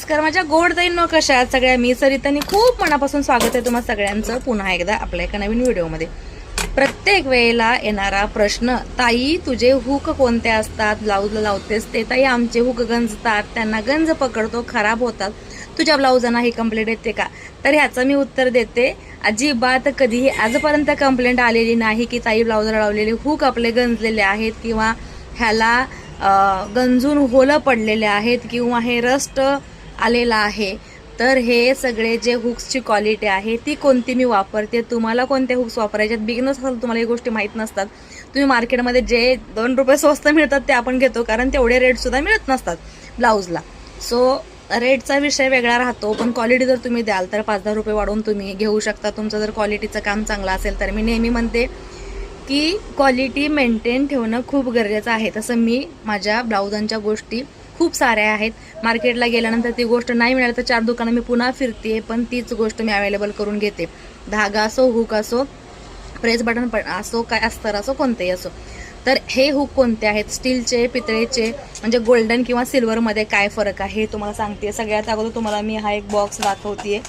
नमस्कार माझ्या गोड दैनो, कशा आहात सगळ्या? मी सरितानी खूप मनापासून स्वागत आहे तुम्हा सगळ्यांचं पुन्हा एकदा आपल्या एका नवीन व्हिडिओमध्ये. प्रत्येक वेळेला येणारा प्रश्न, ताई तुझे हुक कोणते असतात, ब्लाऊजला लावतेस ते? ताई आमचे हुक गंजतात, त्यांना गंज पकडतो, खराब होतात, तुझ्या ब्लाऊजांना ही कंप्लेंट येते का? तर ह्याचं मी उत्तर देते, अजिबात कधीही आजपर्यंत कंप्लेंट आलेली नाही की ताई ब्लाऊजला लावलेले हुक आपले गंजलेले आहेत किंवा ह्याला गंजून होलं पडलेले आहेत किंवा हे रस्ट आलेला आहे. तर हे सगळे जे हुक्सची क्वालिटी आहे ती कोणती मी वापरते, तुम्हाला कोणते हुक्स वापरायचे, बिगिनर्स असाल तुम्हाला ही गोष्टी माहीत नसतात. तुम्ही मार्केटमध्ये जे 2 रुपये स्वस्त मिळतात ते आपण घेतो, कारण तेवढे रेटसुद्धा मिळत नसतात ब्लाऊजला. सो रेटचा विषय वेगळा राहतो, पण क्वालिटी जर तुम्ही द्याल तर 5-10 रुपये वाढवून तुम्ही घेऊ शकता. तुमचं जर क्वालिटीचं काम चांगलं असेल तर. मी नेहमी म्हणते की क्वालिटी मेंटेन ठेवणं खूप गरजेचं आहे. तसं मी माझ्या ब्लाऊजांच्या गोष्टी खूप साऱ्या आहेत, मार्केटला गेल्यानंतर ती गोष्ट नाही मिळाली तर 4 दुकानं मी पुन्हा फिरते, पण तीच गोष्ट मी अवेलेबल करून घेते. धागा असो, हुक असो, प्रेस बटन असो, काय अस्तर असो, कोणतेही असो. तर हे हुक कोणते आहेत, स्टीलचे, पितळेचे, म्हणजे गोल्डन किंवा सिल्वरमध्ये काय फरक आहे तुम्हाला सांगते. सगळ्यात अगोदर तुम्हाला मी हा एक बॉक्स दाखवते,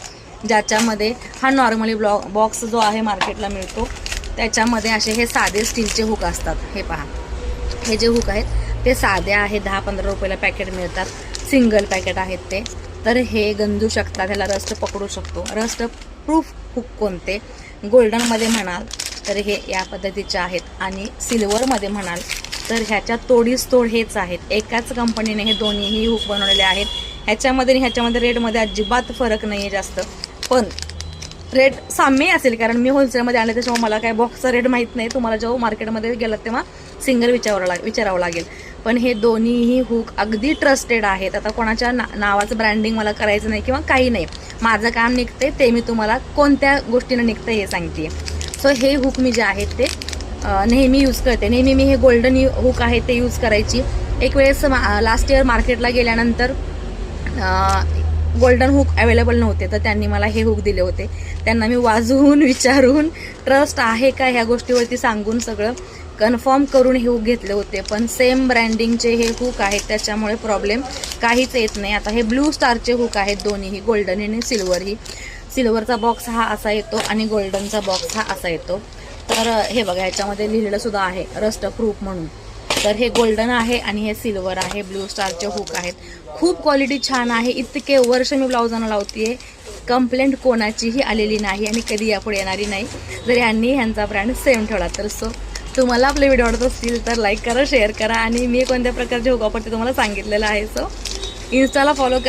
ज्याच्यामध्ये हा नॉर्मली बॉक्स जो आहे मार्केटला मिळतो, त्याच्यामध्ये असे हे साधे स्टीलचे हुक असतात. हे पहा, हे जे हुक आहेत ते साधे आहेत, 10-15 रुपयाला पॅकेट मिळतात, सिंगल पॅकेट आहेत ते. तर हे गंजू शकतात, ह्याला रस्ट पकडू शकतो. रस्ट प्रूफ हुक कोणते, गोल्डनमध्ये म्हणाल तर हे या पद्धतीचे आहेत, आणि सिल्वरमध्ये म्हणाल तर ह्याच्या तोडीस तोड हेच आहेत. एकाच कंपनीने हे दोन्हीही हुक बनवलेले आहेत. ह्याच्यामध्ये आणि ह्याच्यामध्ये रेटमध्ये अजिबात फरक नाही आहे जास्त, पण रेट साम्य असेल, कारण मी होलसेलमध्ये आणले त्याच्यामुळे मला काय बॉक्सचा रेट माहीत नाही. तुम्हाला जेव्हा मार्केटमध्ये गेलात तेव्हा सिंगल विचारावं लागेल. पण हे दोन्हीही हुक अगदी ट्रस्टेड आहेत. आता कोणाच्या नावाचं ब्रँडिंग मला करायचं नाही किंवा काही नाही, माझं काम निघते ते मी तुम्हाला कोणत्या गोष्टीनं निघतं हे सांगते. सो हे हुक मी जे आहेत ते नेहमी यूज करते. नेहमी मी हे गोल्डन हुक आहे ते यूज करायची. एक वेळेस लास्ट इयर मार्केटला गेल्यानंतर गोल्डन हुक अवेलेबल नव्हते, तर त्यांनी मला हे हुक दिले होते. त्यांना मी वाजवून विचारून ट्रस्ट आहे का ह्या गोष्टीवरती सांगून सगळं कन्फर्म करून हे हुक घेतले होते. पण सेम ब्रँडिंगचे हे हुक आहेत, त्याच्यामुळे प्रॉब्लेम काहीच येत नाही. आता हे ब्लू स्टारचे हुक आहेत दोन्हीही, गोल्डन आणि सिल्वरही. सिल्वरचा बॉक्स हा असा येतो आणि गोल्डनचा बॉक्स हा असा येतो. तर हे बघा, ह्याच्यामध्ये लिहिलेलं सुद्धा आहे रस्ट प्रूफ म्हणून. तर हे गोल्डन आहे आणि हे सिल्वर आहे, ब्लू स्टारचे हुक आहेत. खूप क्वालिटी छान आहे. इतके वर्ष मी ब्लाऊजांना लावते, कंप्लेंट कोणाचीही आलेली नाही आणि कधी यापुढे येणारी नाही, जर यांनी ह्यांचा ब्रँड सेम ठेवला तर. सो तुम्हाला आपले व्हिडिओ आवडत असतील तर लाईक करा, शेअर करा, आणि मी कोणत्या प्रकारचे हुक वापरते तुम्हाला सांगितलेलं आहे. सो इन्स्टाला फॉलो करा.